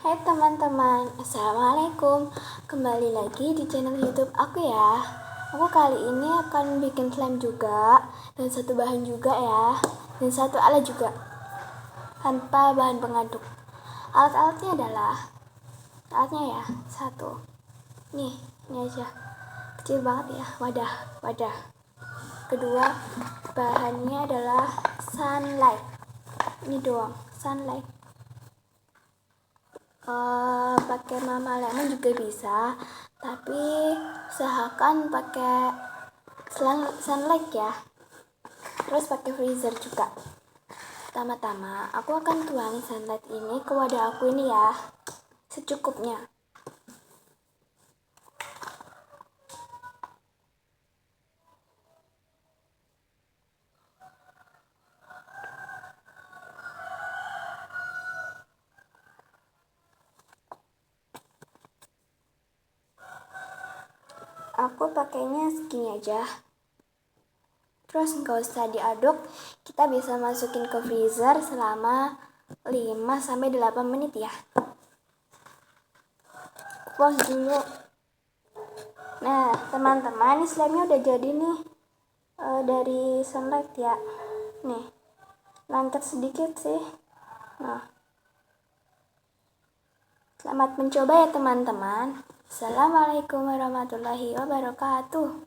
Hai teman-teman, Assalamualaikum. Kembali lagi di channel YouTube aku ya. Aku kali ini akan bikin slime juga, dan satu bahan juga ya, dan satu alat juga, tanpa bahan pengaduk. Alat-alatnya adalah, alatnya ya, satu. Nih, ini aja, kecil banget ya, wadah. Kedua, bahannya adalah sunlight. Ini doang, sunlight. Pakai Mama Lemon juga bisa, tapi usahakan pakai sunlight ya. Terus pakai freezer juga. Pertama-tama aku akan tuangin sunlight ini ke wadah aku ini ya, secukupnya. Aku pakainya segini aja. Terus nggak usah diaduk, kita bisa masukin ke freezer selama 5-8 menit ya. Pause dulu. Nah teman-teman, ini slime-nya udah jadi nih, dari sunlight ya. Nih, lengket sedikit sih. Nah, selamat mencoba ya teman-teman. Assalamualaikum warahmatullahi wabarakatuh.